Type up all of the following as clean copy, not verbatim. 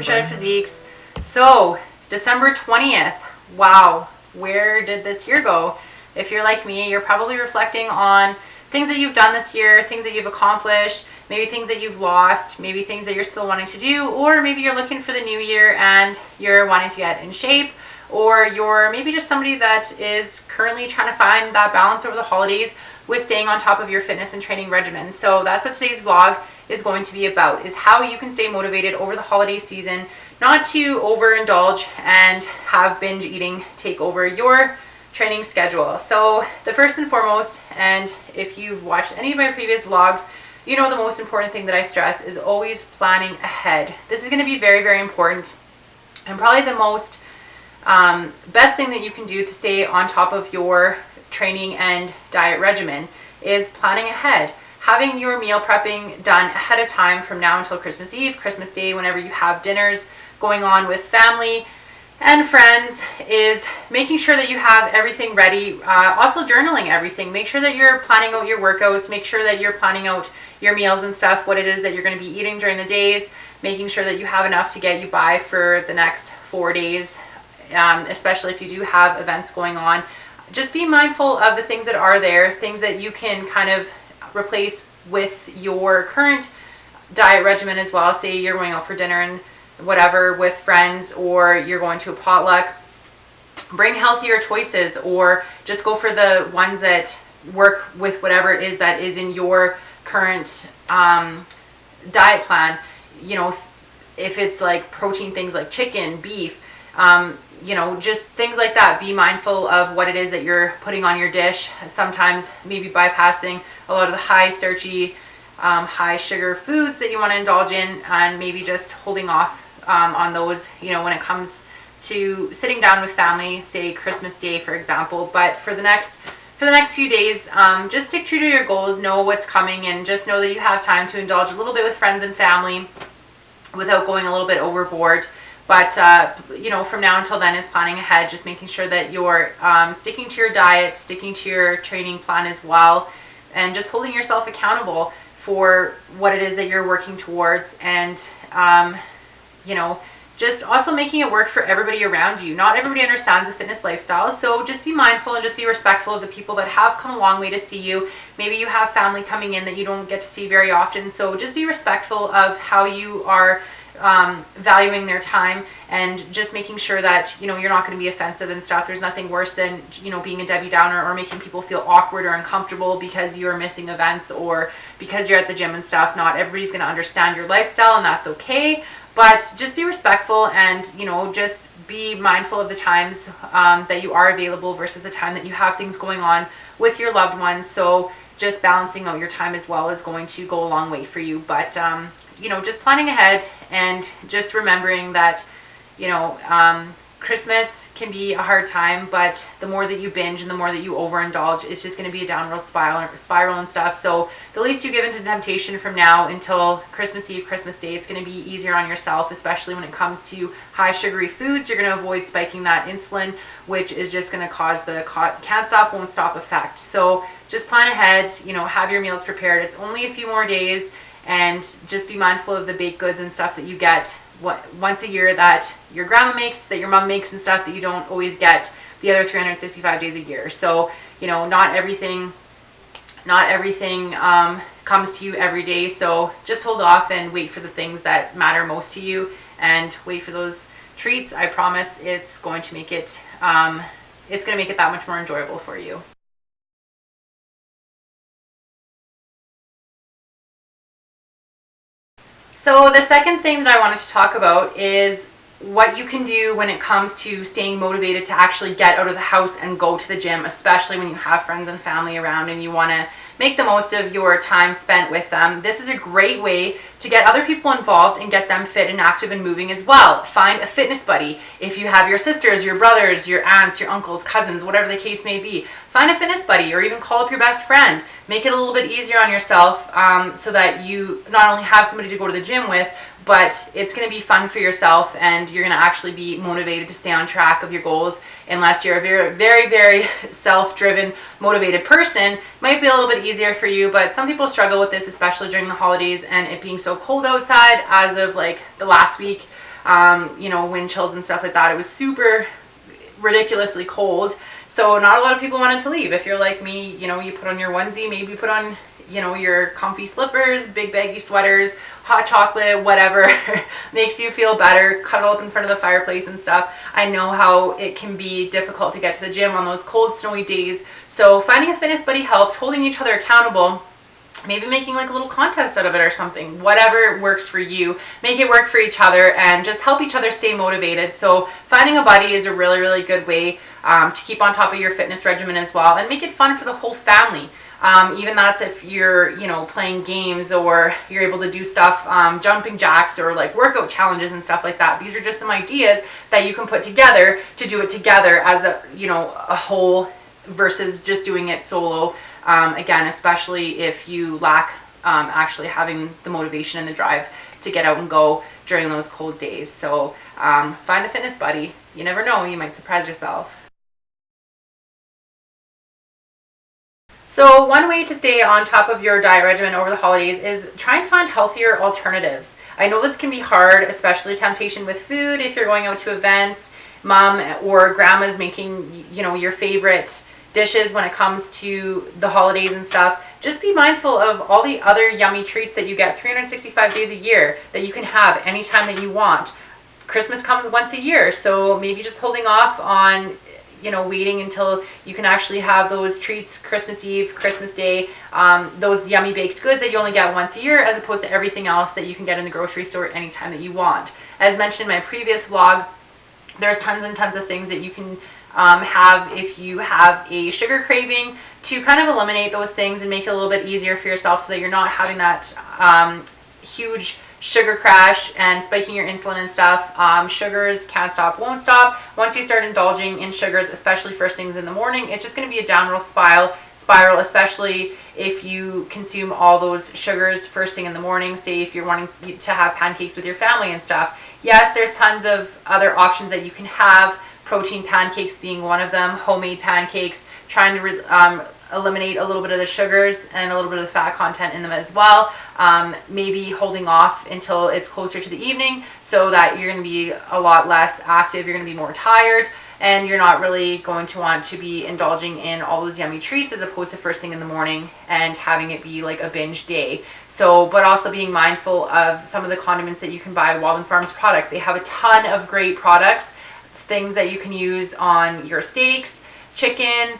Shredded Physiques. So, December 20th. Wow, where did this year go? If you're like me, you're probably reflecting on things that you've done this year, things that you've accomplished, maybe things that you've lost, maybe things that you're still wanting to do, or maybe you're looking for the new year and you're wanting to get in shape, or you're maybe just somebody that is currently trying to find that balance over the holidays with staying on top of your fitness and training regimen. So that's what today's vlog is going to be about, is how you can stay motivated over the holiday season, not to overindulge and have binge eating take over your training schedule. So the first and foremost, and if you've watched any of my previous vlogs, you know the most important thing that I stress is always planning ahead. This is going to be very, very important, and probably the most best thing that you can do to stay on top of your training and diet regimen is planning ahead. Having your meal prepping done ahead of time from now until Christmas Eve, Christmas Day, whenever you have dinners going on with family and friends, is making sure that you have everything ready. Also journaling everything. Make sure that you're planning out your workouts. Make sure that you're planning out your meals and stuff, what it is that you're going to be eating during the days, making sure that you have enough to get you by for the next 4 days, especially if you do have events going on. Just be mindful of the things that are there, things that you can kind of replace with your current diet regimen as well. Say you're going out for dinner and whatever with friends, or you're going to a potluck. Bring healthier choices, or just go for the ones that work with whatever it is that is in your current diet plan. You know, if it's like protein things like chicken, beef, you know, just things like that. Be mindful of what it is that you're putting on your dish. Sometimes maybe bypassing a lot of the high starchy, high sugar foods that you want to indulge in, and maybe just holding off on those, you know, when it comes to sitting down with family, say Christmas Day, for example. But for the next few days, just stick true to your goals, know what's coming, and just know that you have time to indulge a little bit with friends and family without going a little bit overboard. But, you know, from now until then is planning ahead, just making sure that you're sticking to your diet, sticking to your training plan as well, and just holding yourself accountable for what it is that you're working towards, and, you know, just also making it work for everybody around you. Not everybody understands the fitness lifestyle, so just be mindful and just be respectful of the people that have come a long way to see you. Maybe you have family coming in that you don't get to see very often, so just be respectful of how you are valuing their time, and just making sure that, you know, you're not going to be offensive and stuff. There's nothing worse than, you know, being a Debbie Downer or making people feel awkward or uncomfortable because you're missing events or because you're at the gym and stuff. Not everybody's going to understand your lifestyle, and that's okay. But just be respectful, and, you know, just be mindful of the times that you are available versus the time that you have things going on with your loved ones. So just balancing out your time as well is going to go a long way for you. But you know, just planning ahead, and just remembering that, you know, Christmas can be a hard time, but the more that you binge and the more that you overindulge, it's just going to be a downward spiral and stuff. So the least you give into temptation from now until Christmas Eve, Christmas Day, it's going to be easier on yourself, especially when it comes to high sugary foods. You're going to avoid spiking that insulin, which is just going to cause the can't stop, won't stop effect. So just plan ahead, you know, have your meals prepared. It's only a few more days, and just be mindful of the baked goods and stuff that you get once a year, that your grandma makes, that your mom makes, and stuff that you don't always get the other 365 days a year. So, you know, not everything comes to you every day. So just hold off and wait for the things that matter most to you, and wait for those treats. I promise it's going to make it that much more enjoyable for you. So the second thing that I wanted to talk about is what you can do when it comes to staying motivated to actually get out of the house and go to the gym, especially when you have friends and family around and you want to make the most of your time spent with them. This is a great way to get other people involved and get them fit and active and moving as well. Find a fitness buddy. If you have your sisters, your brothers, your aunts, your uncles, cousins, whatever the case may be, find a fitness buddy, or even call up your best friend. Make it a little bit easier on yourself, so that you not only have somebody to go to the gym with, but it's going to be fun for yourself, and you're going to actually be motivated to stay on track of your goals. Unless you're a very, very, very self-driven, motivated person, it might be a little bit easier for you, but some people struggle with this, especially during the holidays and it being so cold outside. As of like the last week, wind chills and stuff like that, it was super ridiculously cold. So not a lot of people wanted to leave. If you're like me, you put on your onesie, maybe you put on, your comfy slippers, big baggy sweaters, hot chocolate, whatever makes you feel better, cuddle up in front of the fireplace and stuff. I know how it can be difficult to get to the gym on those cold, snowy days. So finding a fitness buddy helps, holding each other accountable, maybe making like a little contest out of it or something. Whatever works for you, make it work for each other and just help each other stay motivated. So finding a buddy is a really, really good way to keep on top of your fitness regimen as well, and make it fun for the whole family. Even that's if you're, playing games, or you're able to do stuff, jumping jacks or like workout challenges and stuff like that. These are just some ideas that you can put together to do it together as a whole versus just doing it solo. Again, especially if you lack actually having the motivation and the drive to get out and go during those cold days. So find a fitness buddy. You never know, you might surprise yourself. So one way to stay on top of your diet regimen over the holidays is try and find healthier alternatives. I know this can be hard, especially temptation with food if you're going out to events, mom or grandma's making, your favorite dishes when it comes to the holidays and stuff. Just be mindful of all the other yummy treats that you get 365 days a year that you can have anytime that you want. Christmas comes once a year, so maybe just holding off on waiting until you can actually have those treats Christmas Eve, Christmas Day, those yummy baked goods that you only get once a year, as opposed to everything else that you can get in the grocery store anytime that you want. As mentioned in my previous vlog, there's tons and tons of things that you can have if you have a sugar craving, to kind of eliminate those things and make it a little bit easier for yourself so that you're not having that huge sugar crash and spiking your insulin and stuff. Sugars can't stop, won't stop. Once you start indulging in sugars, especially first things in the morning, it's just going to be a downward spiral, especially if you consume all those sugars first thing in the morning. Say if you're wanting to have pancakes with your family and stuff. Yes, there's tons of other options that you can have, protein pancakes being one of them, homemade pancakes, trying to eliminate a little bit of the sugars and a little bit of the fat content in them as well. Maybe holding off until it's closer to the evening, so that you're going to be a lot less active, you're going to be more tired, and you're not really going to want to be indulging in all those yummy treats as opposed to first thing in the morning and having it be like a binge day. So, but also being mindful of some of the condiments that you can buy at Walden Farms products. They have a ton of great products, things that you can use on your steaks, chicken,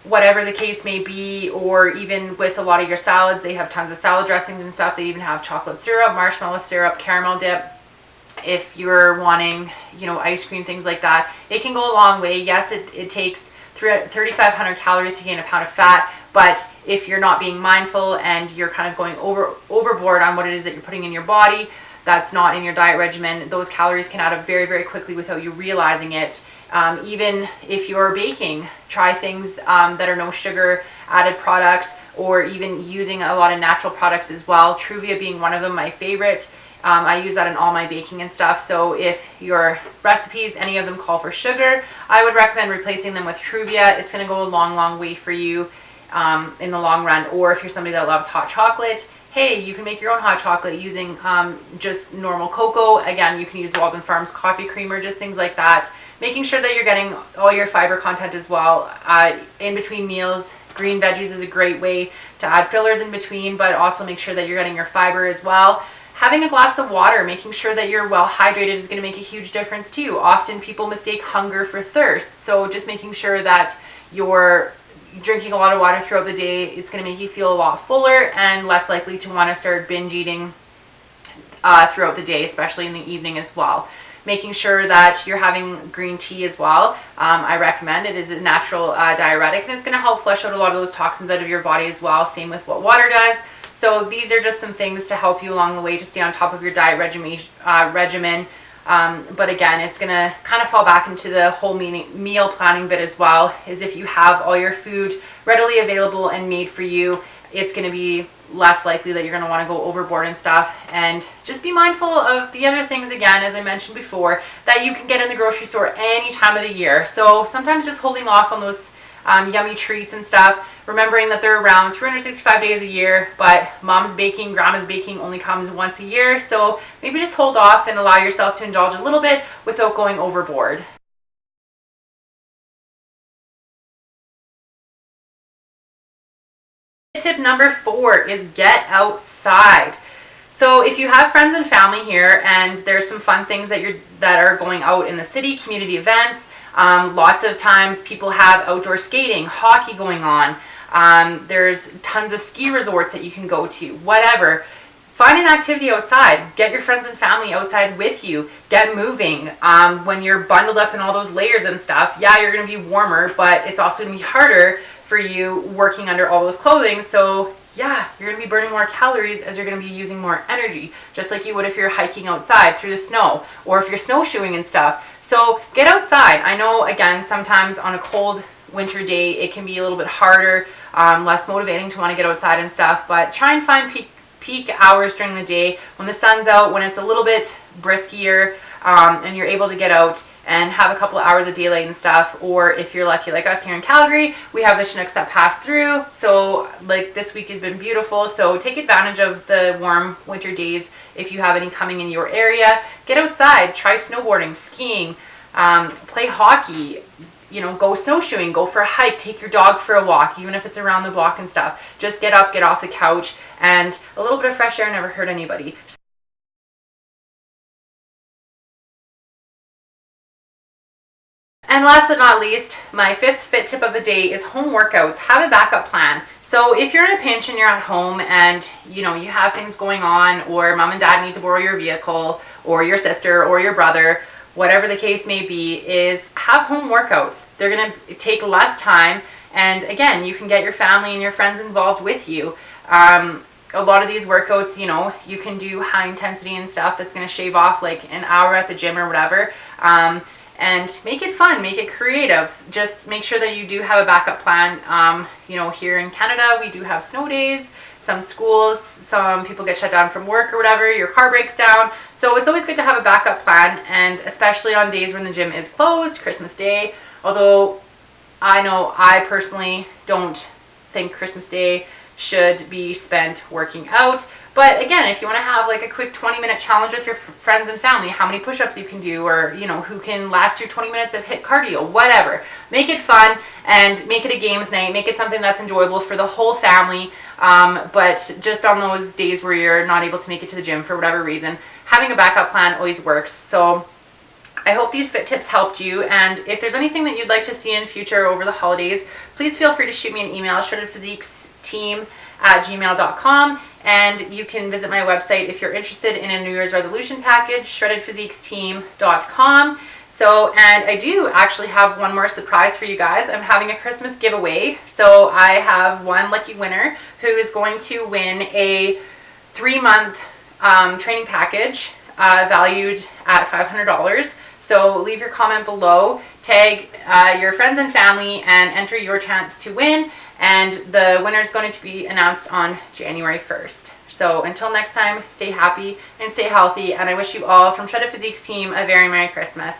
whatever the case may be, or even with a lot of your salads. They have tons of salad dressings and stuff. They even have chocolate syrup, marshmallow syrup, caramel dip. If you're wanting, ice cream, things like that, it can go a long way. Yes, it takes 3,500 calories to gain a pound of fat, but if you're not being mindful and you're kind of going overboard on what it is that you're putting in your body that's not in your diet regimen, those calories can add up very, very quickly without you realizing it. Even if you're baking, try things that are no sugar added products, or even using a lot of natural products as well. Truvia being one of them, my favorite. I use that in all my baking and stuff. So if your recipes, any of them call for sugar, I would recommend replacing them with Truvia. It's going to go a long, long way for you in the long run. Or if you're somebody that loves hot chocolate, hey, you can make your own hot chocolate using just normal cocoa. Again, you can use Walden Farms coffee creamer, just things like that. Making sure that you're getting all your fiber content as well. In between meals, green veggies is a great way to add fillers in between, but also make sure that you're getting your fiber as well. Having a glass of water, making sure that you're well hydrated, is going to make a huge difference too. Often people mistake hunger for thirst. So just making sure that you're drinking a lot of water throughout the day, it's going to make you feel a lot fuller and less likely to want to start binge eating throughout the day, especially in the evening as well. Making sure that you're having green tea as well. I recommend it. Is a natural diuretic, and it's going to help flush out a lot of those toxins out of your body as well. Same with what water does. So these are just some things to help you along the way to stay on top of your diet regimen. But again, it's going to kind of fall back into the whole meal planning bit as well. Is if you have all your food readily available and made for you, it's going to be less likely that you're going to want to go overboard and stuff. And just be mindful of the other things, again, as I mentioned before, that you can get in the grocery store any time of the year. So sometimes just holding off on those yummy treats and stuff, remembering that they're around 365 days a year, but mom's baking, grandma's baking only comes once a year. So maybe just hold off and allow yourself to indulge a little bit without going overboard. Tip number 4 is get outside. So if you have friends and family here and there's some fun things that are going out in the city, community events, lots of times people have outdoor skating, hockey going on. There's tons of ski resorts that you can go to, whatever. Find an activity outside. Get your friends and family outside with you. Get moving. When you're bundled up in all those layers and stuff, yeah, you're going to be warmer, but it's also going to be harder for you working under all those clothing. So yeah, you're going to be burning more calories as you're going to be using more energy, just like you would if you're hiking outside through the snow or if you're snowshoeing and stuff. So get outside. I know, again, sometimes on a cold winter day, it can be a little bit harder, less motivating to want to get outside and stuff, but try and find peak hours during the day when the sun's out, when it's a little bit briskier, and you're able to get out and have a couple of hours of daylight and stuff. Or if you're lucky like us here in Calgary, we have the Chinooks that pass through. So like this week has been beautiful. So take advantage of the warm winter days if you have any coming in your area. Get outside, try snowboarding, skiing, play hockey, go snowshoeing, go for a hike, take your dog for a walk, even if it's around the block and stuff. Just get up, get off the couch, and a little bit of fresh air never hurt anybody. And last but not least, my 5th fit tip of the day is home workouts. Have a backup plan. So if you're in a pinch and you're at home and you have things going on, or mom and dad need to borrow your vehicle, or your sister or your brother, whatever the case may be, is have home workouts. They're going to take less time, and again, you can get your family and your friends involved with you. A lot of these workouts, you can do high intensity and stuff that's going to shave off like an hour at the gym or whatever. And make it fun, make it creative. Just make sure that you do have a backup plan. Here in Canada, we do have snow days. Some schools, some people get shut down from work or whatever. Your car breaks down. So it's always good to have a backup plan, and especially on days when the gym is closed, Christmas Day. Although I know I personally don't think Christmas Day should be spent working out. But again, if you want to have like a quick 20-minute challenge with your friends and family, how many push-ups you can do, or who can last through 20 minutes of HIIT cardio, whatever. Make it fun and make it a games night. Make it something that's enjoyable for the whole family. But just on those days where you're not able to make it to the gym for whatever reason, having a backup plan always works. So I hope these fit tips helped you, and if there's anything that you'd like to see in future over the holidays, please feel free to shoot me an email, shreddedphysiquesteam@gmail.com, and you can visit my website if you're interested in a New Year's resolution package, shreddedphysiquesteam.com. So, and I do actually have one more surprise for you guys. I'm having a Christmas giveaway. So I have one lucky winner who is going to win a 3-month training package valued at $500. So leave your comment below, tag your friends and family, and enter your chance to win. And the winner is going to be announced on January 1st. So until next time, stay happy and stay healthy. And I wish you all from Shredded Physiques team a very Merry Christmas.